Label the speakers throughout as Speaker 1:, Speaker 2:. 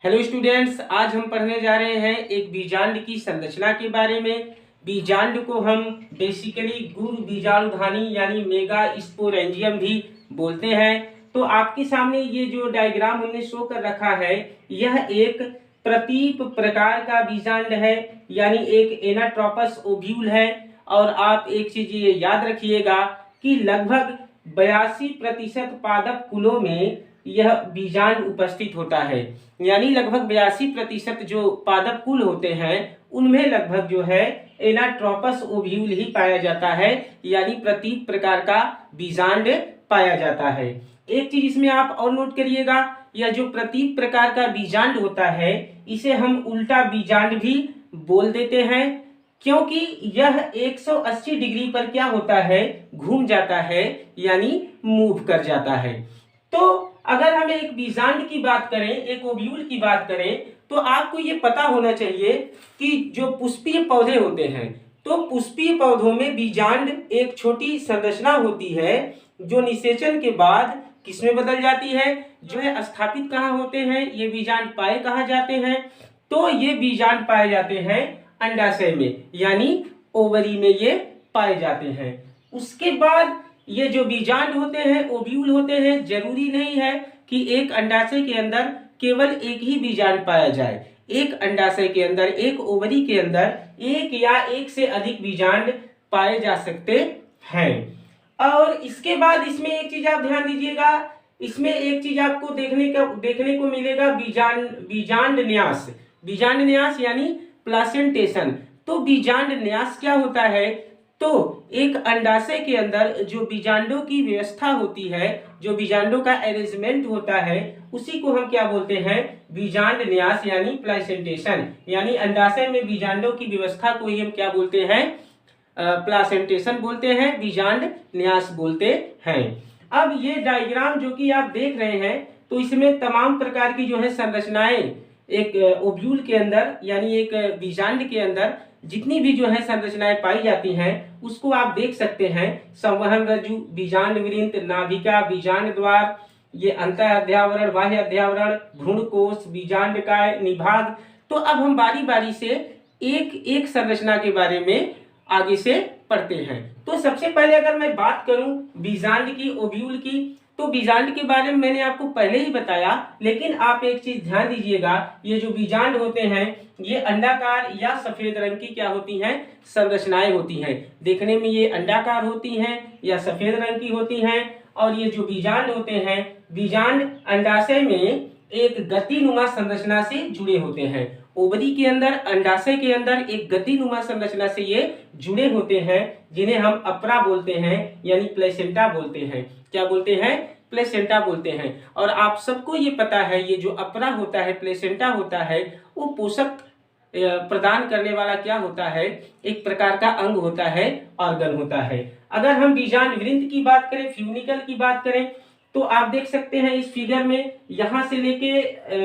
Speaker 1: Hello students, आज हम पढ़ने जा रहे हैं एक बीजांड की संरचना के बारे में। बीजांड को हम बेसिकली गुरु बीजाणुधानी यानी मेगा स्पोरेंजियम भी बोलते हैं। तो आपके सामने ये जो डायग्राम हमने शो कर रखा है, यह एक प्रतीप प्रकार का बीजांड है, यानी एक एनाट्रोपस ओव्यूल है। और आप एक चीज ये याद रखिएगा कि लगभग 82% पादप कुलों में यह बीजांड उपस्थित होता है। यानी लगभग 82% जो पादप कुल होते हैं उनमें लगभग जो है एनाट्रोपस ओव्यूल ही पाया जाता है, यानी प्रतीक प्रकार का बीजांड पाया जाता है। एक चीज इसमें आप और नोट करिएगा, यह जो प्रतीक प्रकार का बीजांड होता है इसे हम उल्टा बीजांड भी बोल देते हैं, क्योंकि यह 180 डिग्री पर क्या होता है, घूम जाता है, यानी मूव कर जाता है। तो अगर हम एक बीजांड की बात करें, एक ओव्यूल की बात करें, तो आपको ये पता होना चाहिए कि जो पुष्पीय पौधे होते हैं, तो पुष्पीय पौधों में बीजांड एक छोटी संरचना होती है जो निषेचन के बाद किसमें बदल जाती है, जो है स्थापित कहाँ होते हैं, ये बीजांड पाए कहाँ जाते हैं। तो ये बीजांड पाए जाते हैं अंडाशय में, यानी ओवरी में ये पाए जाते हैं। उसके बाद ये जो बीजांड होते हैं, ओव्यूल होते हैं, जरूरी नहीं है कि एक अंडाशय के अंदर केवल एक ही बीजांड पाया जाए। एक अंडाशय के अंदर, एक ओवरी के अंदर एक या एक से अधिक बीजांड पाए जा सकते हैं। और इसके बाद इसमें एक चीज आप ध्यान दीजिएगा, इसमें एक चीज आपको देखने को मिलेगा, बीजांड न्यास। बीजांड न्यास यानी प्लासेंटेशन। तो बीजांड न्यास क्या होता है, तो एक अंडाशय के अंदर जो बीजांडों की व्यवस्था होती है, जो बीजांडों का अरेंजमेंट होता है, उसी को हम क्या बोलते हैं, बीजांड न्यास यानी प्लासेंटेशन। यानी अंडाशय में बीजांडों की व्यवस्था को ही हम क्या बोलते हैं, प्लासेंटेशन बोलते हैं, बीजांड न्यास बोलते हैं। अब ये डायग्राम जो कि आप देख रहे हैं, तो इसमें तमाम प्रकार की जो है संरचनाएं एक ओव्यूल के अंदर यानी एक बीजांड के अंदर जितनी भी जो है संरचनाएं पाई जाती हैं उसको आप देख सकते हैं। संवहन रज्जु, बीजांड वृंत, नाभिका, बीजांड द्वार, ये अंतः अध्यावरण, बाह्य अध्यावरण, भ्रूणकोश, बीजांडकाय, निभाग। तो अब हम बारी बारी से एक एक संरचना के बारे में आगे से पढ़ते हैं। तो सबसे पहले अगर मैं बात करूं बीजांड की, ओव्यूल की, तो बीजांड के बारे में मैंने आपको पहले ही बताया, लेकिन आप एक चीज ध्यान दीजिएगा, ये जो बीजांड होते हैं ये अंडाकार या सफेद रंग की क्या होती हैं, संरचनाएं होती हैं। देखने में ये अंडाकार होती हैं या सफेद रंग की होती हैं। और ये जो बीजांड होते हैं, बीजांड अंडाशय में एक गतिनुमा संरचना से जुड़े होते हैं। ओवरी के अंदर, अंडाशय के अंदर एक गतिनुमा संरचना से ये जुड़े होते हैं, जिन्हें हम अपरा बोलते हैं, यानी प्लेसेंटा बोलते हैं। क्या बोलते हैं, प्लेसेंटा बोलते हैं। और आप सबको ये पता है, ये जो अपरा होता है, प्लेसेंटा होता है, वो पोषक प्रदान करने वाला क्या होता है, एक प्रकार का अंग होता है, ऑर्गन होता है। अगर हम बीजांड वृंत की बात करें, फ्यूनिकल की बात करें, तो आप देख सकते हैं इस फिगर में, यहां से लेके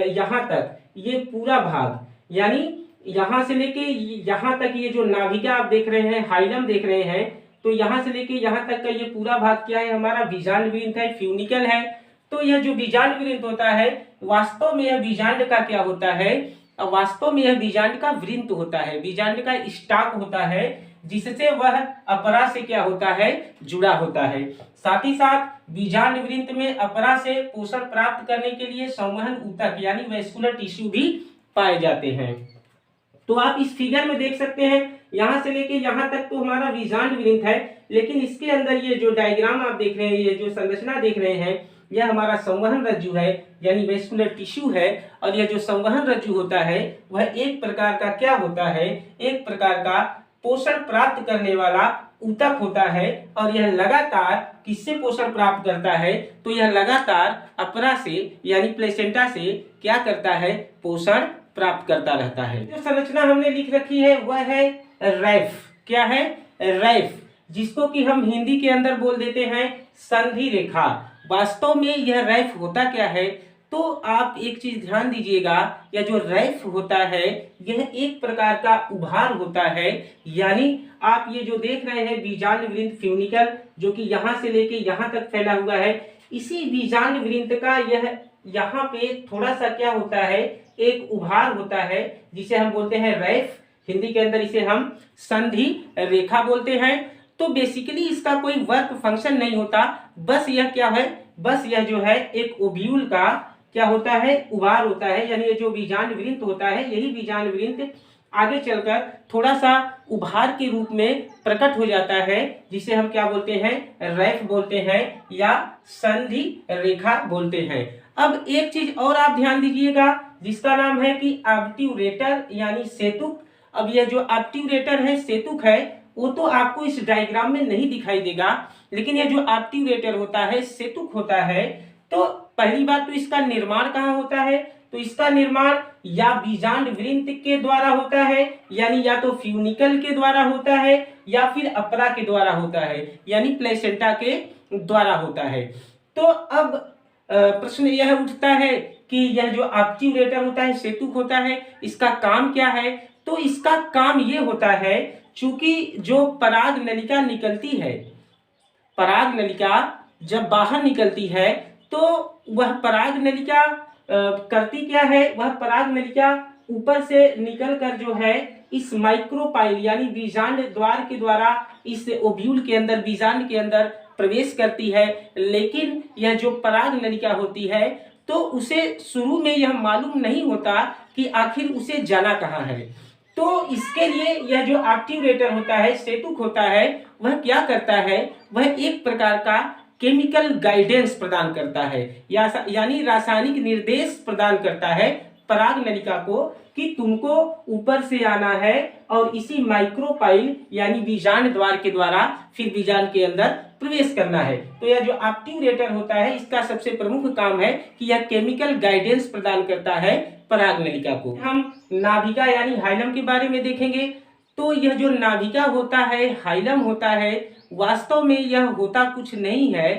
Speaker 1: यहां तक ये पूरा भाग, यानी यहां से लेके यहां तक ये जो नाभिका आप देख रहे हैं, हाइलम देख रहे हैं, तो यहां से लेके यहां तक का ये पूरा भाग क्या है, हमारा बीजांड वृंत है, फ्यूनिकल है। तो यह जो बीजांड वृंत होता है, वास्तव में यह बीजांड का क्या होता है, वास्तव में यह बीजांड का वृंत होता है, बीजांड का स्टॉक होता है, जिससे वह अपरा से क्या होता है, जुड़ा होता है। साथ ही साथ बीजांड वृंत में अपरा से पोषण प्राप्त करने के लिए संवहन ऊतक यानी वैस्कुलर टिश्यू भी पाए जाते हैं। तो आप इस फिगर में देख सकते हैं, यहां से लेके यहां तक तो हमारा बीजांड वृंत है, लेकिन इसके अंदर ये जो डायग्राम आप देख रहे हैं, ये जो संरचना देख रहे हैं, यह हमारा संवहन रज्जु है, यानी वेस्कुलर टिश्यू है। और यह जो संवहन रज्जु होता है वह एक प्रकार का क्या होता है, एक प्रकार का पोषण प्राप्त करने वाला ऊतक होता है। और यह लगातार किससे पोषण प्राप्त करता है, तो यह लगातार अपरा से यानी प्लेसेंटा से क्या करता है, पोषण प्राप्त करता रहता है। जो संरचना हमने लिख रखी है वह है रैफ। क्या है, रैफ, जिसको कि हम हिंदी के अंदर बोल देते हैं संधि रेखा। वास्तव में यह रैफ होता क्या है, तो आप एक चीज ध्यान दीजिएगा, यह जो रैफ होता है यह एक प्रकार का उभार होता है। यानी आप ये जो देख रहे हैं बीजांड वृंत फ्यूनिकल, जो कि यहां से लेके यहां तक फैला हुआ है, इसी बीजांड वृंत का यह यहाँ पे थोड़ा सा क्या होता है, एक उभार होता है जिसे हम बोलते हैं रैफ, हिंदी के अंदर इसे हम संधि रेखा बोलते हैं। तो बेसिकली इसका कोई वर्क फंक्शन नहीं होता, बस यह क्या है, बस यह जो है एक ओव्यूल का क्या होता है, उभार होता है, यानी ये जो बीजांड वृंत होता है, यही बीजांड वृंत आगे चलकर थोड़ा सा उभार के रूप में प्रकट हो जाता है, जिसे हम क्या बोलते हैं, रैफ बोलते हैं या संधि रेखा बोलते हैं। अब एक चीज और आप ध्यान दीजिएगा, जिसका नाम है कि ऑब्ट्यूरेटर यानी सेतुक। अब यह जो ऑब्ट्यूरेटर है, सेतुक है, वो तो आपको इस डायग्राम में नहीं दिखाई देगा, लेकिन यह जो ऑब्ट्यूरेटर होता है, सेतुक होता है, तो पहली बात तो इसका निर्माण कहाँ होता है, तो इसका निर्माण या बीजांड वृंत के द्वारा होता है, यानी या तो फ्यूनिकल के द्वारा होता है या फिर अपरा के द्वारा होता है, यानी प्लेसेंटा के द्वारा होता है। तो अब प्रश्न यह उठता है कि यह जो ऑब्ट्यूरेटर होता है, सेतुक होता है, इसका काम क्या है। तो इसका काम यह होता है, चूंकि जो पराग नलिका निकलती है, पराग नलिका जब बाहर निकलती है, तो वह पराग नलिका करती क्या है, वह पराग नलिका ऊपर से निकलकर जो है इस माइक्रोपाइल यानी बीजांड द्वार के द्वारा इस ओव्यूल के अंदर, बीजांड के अंदर प्रवेश करती है। लेकिन यह जो पराग नलिका होती है, तो उसे शुरू में यह मालूम नहीं होता कि आखिर उसे जाना कहाँ है। तो इसके लिए यह जो ऑब्ट्यूरेटर होता है, सेतुक होता है, वह क्या करता है, वह एक प्रकार का केमिकल गाइडेंस प्रदान करता है, यानी रासायनिक निर्देश प्रदान करता है पराग नलिका को कि तुमको ऊपर से आना है और इसी माइक्रोपाइल यानी बीजांड द्वार के द्वारा फिर बीजांड के अंदर प्रवेश करना है। तो यह जो ऑब्ट्यूरेटर होता है, इसका सबसे प्रमुख काम है कि यह केमिकल गाइडेंस प्रदान करता है पराग नलिका को। हम नाभिका यानी हाइलम के बारे में देखेंगे। तो यह जो नाभिका होता है, हाइलम होता है, वास्तव में यह होता कुछ नहीं है।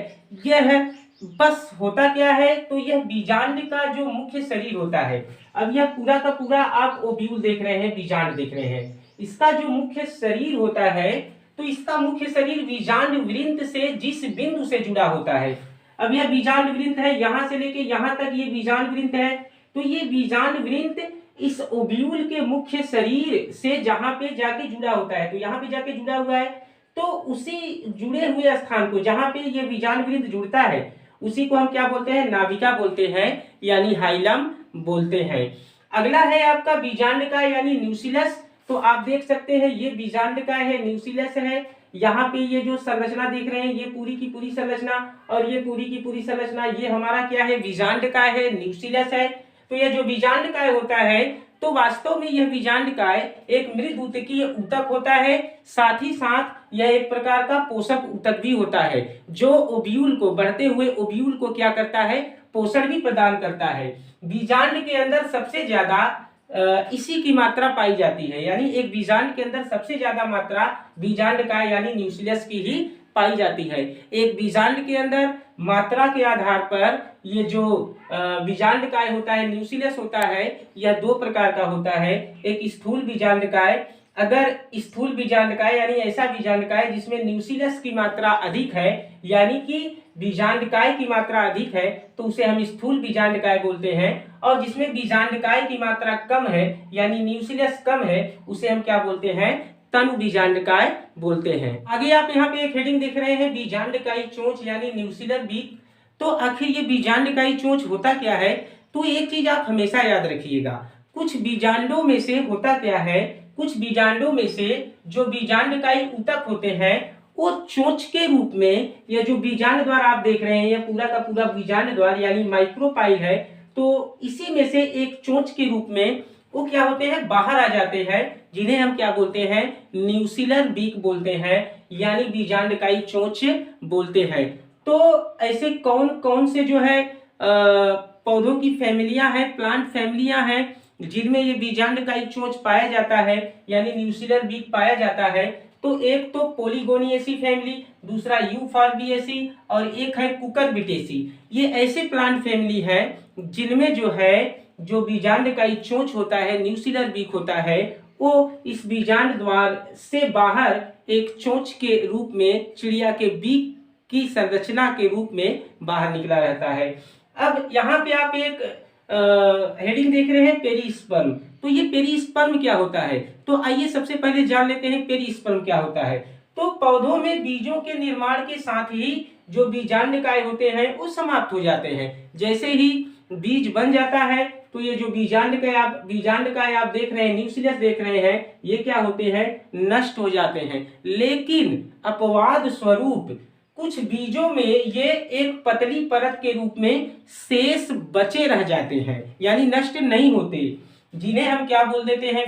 Speaker 1: यह बस होता क्या है, तो यह बीजांड का जो मुख्य शरीर होता है। अब यह पूरा का पूरा आप ओव्यूल देख रहे हैं, बीजांड देख रहे हैं, इसका जो मुख्य शरीर होता है, तो इसका मुख्य शरीर बीजांड वृंत से जिस बिंदु से जुड़ा होता है। अब यह बीजांड वृंत है, यहां से लेके यहां तक ये बीजांड वृंत है। तो ये बीजांड वृंत इस ओव्यूल के मुख्य शरीर से जहां पे जाके जुड़ा होता है, तो यहाँ पे जाके जुड़ा हुआ है, तो उसी जुड़े हुए स्थान को जहां पे ये बीजांड वृंत जुड़ता है, उसी को हम क्या बोलते हैं, नाभिका बोलते हैं, यानी हाइलम बोलते हैं। अगला है आपका बीजांड का यानी न्यूक्लियस। तो आप देख सकते हैं ये बीजांड का है, न्यूक्लियस है। यहाँ पे ये जो संरचना देख रहे हैं, ये पूरी की पूरी संरचना और ये पूरी की पूरी संरचना, ये हमारा क्या है, बीजांड का है, न्यूक्लियस है। तो यह जो बीजांड काय होता है, तो वास्तव में यह बीजांड काय एक मृद ऊतकीय ऊतक होता है, साथ ही साथ यह एक प्रकार का पोषक ऊतक भी होता है, जो ओव्यूल को, बढ़ते हुए ओव्यूल को क्या करता है, पोषण भी प्रदान करता है। बीजांड के अंदर सबसे ज्यादा इसी की मात्रा पाई जाती है, यानी एक बीजांड के अंदर सबसे ज्यादा मात्रा बीजांड का यानी न्यूक्लियस की ही पाई जाती है। एक बीजांड के अंदर मात्रा के आधार पर ये जो बीजांड काय होता है, न्यूक्लियस होता है, यह दो प्रकार का होता है। एक स्थूल बीजांड काय, अगर स्थूल बीजांड काय यानी ऐसा बीजांड काय जिसमें न्यूक्लियस की मात्रा अधिक है, यानी कि बीजांड काय की मात्रा अधिक है, तो उसे हम स्थूल बीजांड काय बोलते हैं। और जिसमें बीजांड काय की मात्रा कम है, यानी न्यूक्लियस कम है, उसे हम क्या बोलते हैं, तनु बीजांडकाय बोलते हैं। आगे आप यहाँ पे एक हेडिंग देख रहे हैं, बीजांडकाई चोंच यानी न्यूक्लियर बीक। तो आखिर ये बीजांडकाई चोंच होता क्या है, तो एक चीज आप हमेशा याद रखिएगा, कुछ बीजांडों में से होता क्या है, कुछ बीजांडों में से जो बीजांडकाई ऊतक होते हैं, वो चोंच के रूप में, यह जो बीजांड द्वार आप देख रहे हैं, यह पूरा का पूरा बीजांड द्वार यानी माइक्रोपाइल है, तो इसी में से एक चोंच के रूप में वो क्या होते हैं, बाहर आ जाते हैं, जिन्हें हम क्या बोलते हैं, न्यूक्लियर बीक बोलते हैं, यानी बीजांडकाई चोंच बोलते हैं। तो ऐसे कौन कौन से जो है पौधों की फैमिलियां हैं, प्लांट फैमिलियां हैं, जिनमें ये बीजांडकाई चोंच पाया जाता है, यानी न्यूक्लियर बीक पाया जाता है। तो एक तो पोलिगोनिएसी फैमिली, दूसरा यूफॉर्बिएसी और एक है कुकुरबिटेसी। ये ऐसे प्लांट फैमिली है जिनमें जो है जो बीजांडकाई चोंच होता है, न्यूक्लियर बीक होता है, वो इस बीजांड द्वार से बाहर एक चोंच के रूप में, चिड़िया के बीक की संरचना के रूप में बाहर निकला रहता है। अब यहाँ पे आप एक हेडिंग देख रहे हैं पेरिस्पर्म। तो ये पेरिस्पर्म क्या होता है, तो आइए सबसे पहले जान लेते हैं पेरिस्पर्म क्या होता है। तो पौधों में बीजों के निर्माण के साथ ही जो बीजांडकाय होते हैं वो समाप्त हो जाते हैं। जैसे ही बीज बन जाता है तो ये जो बीजांडकाय आप देख रहे हैं, न्यूक्लियस देख रहे हैं, ये क्या होते हैं, नष्ट हो जाते हैं। लेकिन अपवाद स्वरूप कुछ बीजों में ये एक पतली परत के रूप में शेष बचे रह जाते हैं, यानी नष्ट नहीं होते, जिन्हें हम क्या बोल देते हैं,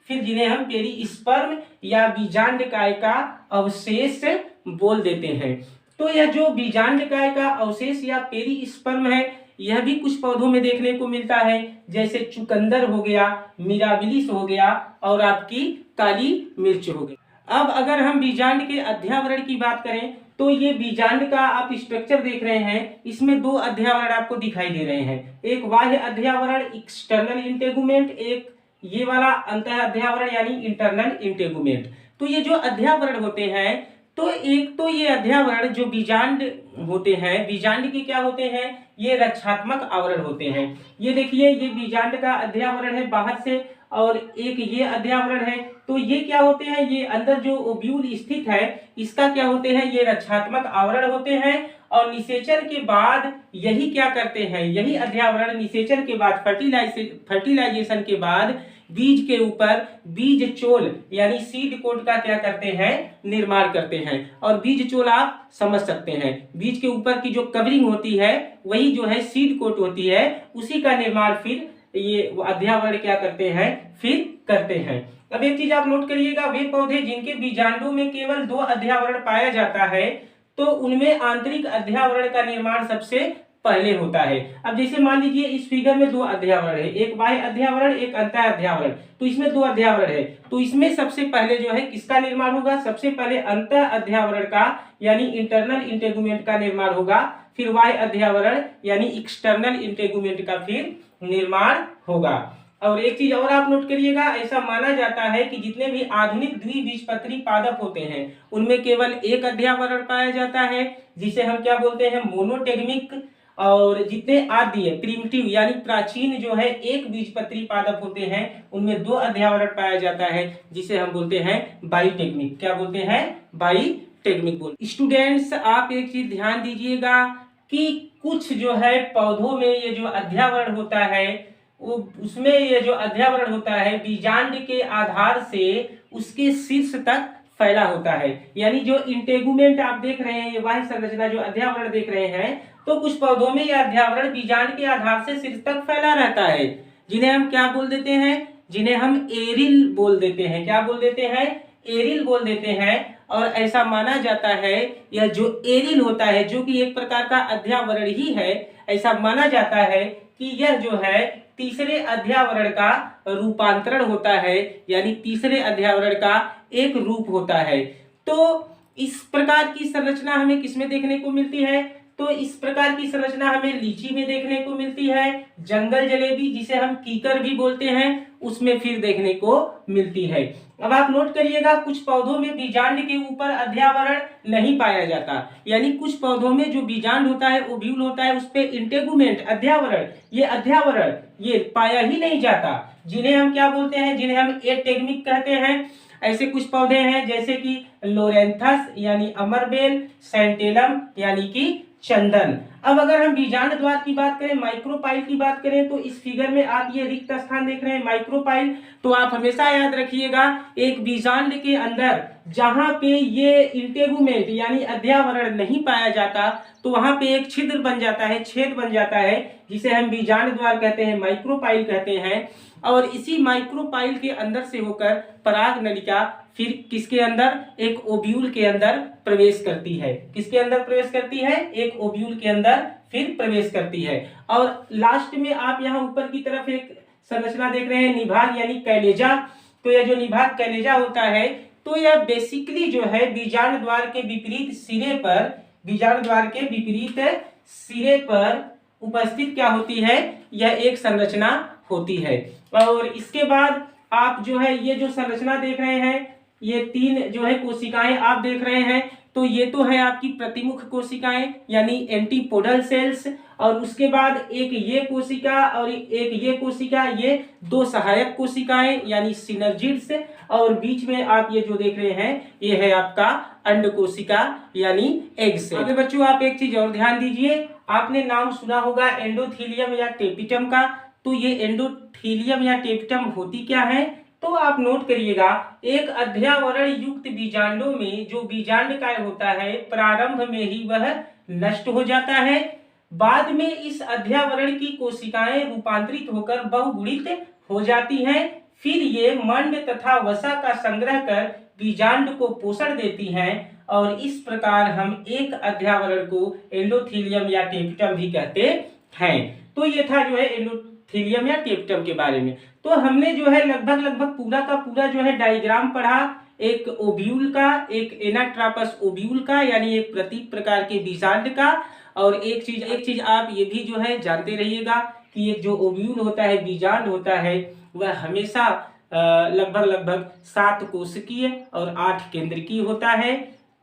Speaker 1: फिर जिन्हें हम पेरिस्पर्म या बीजांडकाय का अवशेष बोल देते हैं। तो यह जो बीजांडकाय का अवशेष या पेरिस्पर्म है, यह भी कुछ पौधों में देखने को मिलता है, जैसे चुकंदर हो गया, मिराबिलिस हो गया और आपकी काली मिर्च हो गई। अब अगर हम बीजांड के अध्यावरण की बात करें तो ये बीजांड का आप स्ट्रक्चर देख रहे हैं, इसमें दो अध्यावरण आपको दिखाई दे रहे हैं, एक बाह्य अध्यावरण एक्सटर्नल इंटेगुमेंट, एक ये वाला अंतः अध्यावरण यानी इंटरनल इंटेगुमेंट। तो ये जो अध्यावरण होते हैं, तो एक तो ये अध्यावरण जो बीजांड होते हैं, बीजांड के क्या होते हैं, ये रक्षात्मक आवरण होते हैं। ये देखिए ये बीजांड का अध्यावरण है बाहर से, और एक ये अध्यावरण है। तो ये क्या होते हैं, ये अंदर जो ओव्यूल स्थित है इसका क्या होते हैं, ये रक्षात्मक आवरण होते हैं। और निषेचन के बाद यही क्या करते हैं, यही अध्यावरण निषेचन के बाद फर्टिलाइजेशन के बाद बीज के ऊपर बीज चोल यानी सीड कोट का क्या करते हैं, निर्माण करते हैं। और बीज चोल आप समझ सकते हैं, बीज के ऊपर की जो कवरिंग होती है वही जो है सीड कोट होती है, उसी का निर्माण फिर ये अध्यावरण क्या करते हैं, फिर करते हैं। अब एक चीज आप नोट करिएगा, वे पौधे जिनके बीजांडों में केवल दो अध्यावरण पाया जाता है तो उनमें आंतरिक अध्यावरण का निर्माण सबसे पहले होता है। अब जैसे मान लीजिए इस फिगर में दो अध्यावरण है, एक बाह्य अध्यावरण एक अंतः अध्यावरण, तो इसमें दो अध्यावरण है, तो इसमें सबसे पहले जो है किसका निर्माण होगा, सबसे पहले अंतः अध्यावरण का यानी इंटरनल इंटेगुमेंट का निर्माण होगा, फिर बाह्य अध्यावरण यानी एक्सटर्नल इंटेगुमेंट का फिर निर्माण होगा। और एक चीज और आप नोट करिएगा, ऐसा माना जाता है कि जितने भी आधुनिक द्विबीजपत्री पादप होते हैं उनमें केवल एक अध्यावरण पाया जाता है जिसे हम क्या बोलते हैं, मोनोटेगमिक। और जितने आद्य प्रिमिटिव यानी प्राचीन जो है एक बीजपत्री पादप होते हैं उनमें दो अध्यावरण पाया जाता है जिसे हम बोलते हैं बाईटेगमिक। क्या बोलते हैं, बाईटेगमिक बोलते। स्टूडेंट्स आप एक चीज ध्यान दीजिएगा कि कुछ जो है पौधों में ये जो अध्यावरण होता है वो उसमें ये जो अध्यावरण होता है बीजांड के आधार से उसके शीर्ष तक फैला होता है। यानी जो इंटेगुमेंट आप देख रहे हैं, ये बाह्य संरचना जो अध्यावरण देख रहे हैं, तो कुछ पौधों में यह अध्यावरण बीजांड के आधार से शीर्ष तक फैला रहता है, जिन्हें हम क्या बोल देते हैं, जिन्हें हम एरिल बोल देते हैं। क्या बोल देते हैं, एरिल बोल देते हैं। और ऐसा माना जाता है यह जो एरिल होता है जो कि एक प्रकार का अध्यावरण ही है, ऐसा माना जाता है कि यह जो है तीसरे अध्यावरण का रूपांतरण होता है, यानी तीसरे अध्यावरण का एक रूप होता है। तो इस प्रकार की संरचना हमें किसमें देखने को मिलती है, तो इस प्रकार की संरचना हमें लीची में देखने को मिलती है, जंगल जलेबी जिसे हम कीकर भी बोलते हैं उसमें फिर देखने को मिलती है। अब आप नोट करिएगा कुछ पौधों में बीजांड के ऊपर अध्यावरण नहीं पाया जाता, यानी कुछ पौधों में जो बीजांड होता है ओव्यूल होता है उस पे इंटेगुमेंट अध्यावरण ये पाया ही नहीं जाता, जिन्हें हम क्या बोलते हैं, जिन्हें हम एटेगमिक कहते हैं। ऐसे कुछ पौधे हैं जैसे कि लोरेंथस यानी अमरबेल, सेंटेलम यानी कि चंदन। अब अगर हम बीजांड द्वार की बात करें, माइक्रोपाइल की बात करें, तो इस फिगर में आप ये रिक्त स्थान देख रहे हैं माइक्रोपाइल, तो आप हमेशा याद रखिएगा एक बीजांड के अंदर जहां पे ये इंटेगुमेंट यानी अध्यावरण नहीं पाया जाता तो वहां पे एक छिद्र बन जाता है, छेद बन जाता है, जिसे हम बीजांड द्वार कहते हैं, माइक्रोपाइल कहते हैं। और इसी माइक्रोपाइल के अंदर से होकर पराग नलिका फिर किसके अंदर, एक ओव्यूल के अंदर प्रवेश करती है। किसके अंदर प्रवेश करती है, एक ओव्यूल के अंदर फिर प्रवेश करती है। और लास्ट में आप यहाँ ऊपर की तरफ एक संरचना देख रहे हैं निभाग यानी कैलेजा। तो यह जो निभाग कैलेजा होता है तो यह बेसिकली जो है बीजांड द्वार के विपरीत सिरे पर उपस्थित क्या होती है, यह एक संरचना होती है। और इसके बाद आप जो है ये जो संरचना देख रहे हैं, ये तीन जो है कोशिकाएं आप देख रहे हैं, तो ये तो है आपकी प्रतिमुख कोशिकाएं यानी एंटीपोडल सेल्स, और उसके बाद एक ये कोशिका और एक ये कोशिका, ये दो सहायक कोशिकाएं यानी सिनर्जिड्स, और बीच में आप ये जो देख रहे हैं ये है आपका अंड कोशिका यानी एग सेल। आगे बच्चों आप एक चीज और ध्यान दीजिए, आपने नाम सुना होगा एंडोथीलियम या टेपिटम का। तो ये एंडोथीलियम या टेपिटम होती क्या है, तो आप नोट करिएगा, एक अध्यावरण युक्त बीजांडों में जो बीजांड काय होता है प्रारंभ में ही वह नष्ट हो जाता है, बाद में इस अध्यावरण की कोशिकाएं रूपांतरित होकर बहुगुणित हो जाती हैं, फिर ये मंड तथा वसा का संग्रह कर बीजांड को पोषण देती हैं, और इस प्रकार हम एक अध्यावरण को एंडोथीलियम या टेपिटम भी कहते हैं। तो ये था जो है एंडोथीलियम या टेपिटम के बारे में। तो हमने जो है लगभग पूरा का पूरा जो है डायग्राम पढ़ा, एक ओव्यूल का, एक एनाट्रापस ओव्यूल का यानी एक प्रतीक प्रकार के बीजांड का, और एक चीज आप ये भी जो है जानते रहिएगा कि एक जो ओव्यूल होता है, बीजांड होता है, वह हमेशा लगभग 7 कोशिकीय और 8 केंद्रकीय होता है।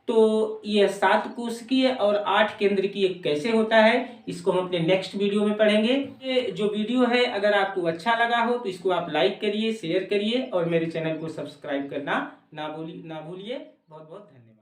Speaker 1: तो ये 7 कोशिकीय और 8 केंद्रकीय कैसे होता है इसको हम अपने नेक्स्ट वीडियो में पढ़ेंगे। ये जो वीडियो है अगर आपको अच्छा लगा हो तो इसको आप लाइक करिए, शेयर करिए, और मेरे चैनल को सब्सक्राइब करना ना भूलिए। बहुत बहुत धन्यवाद।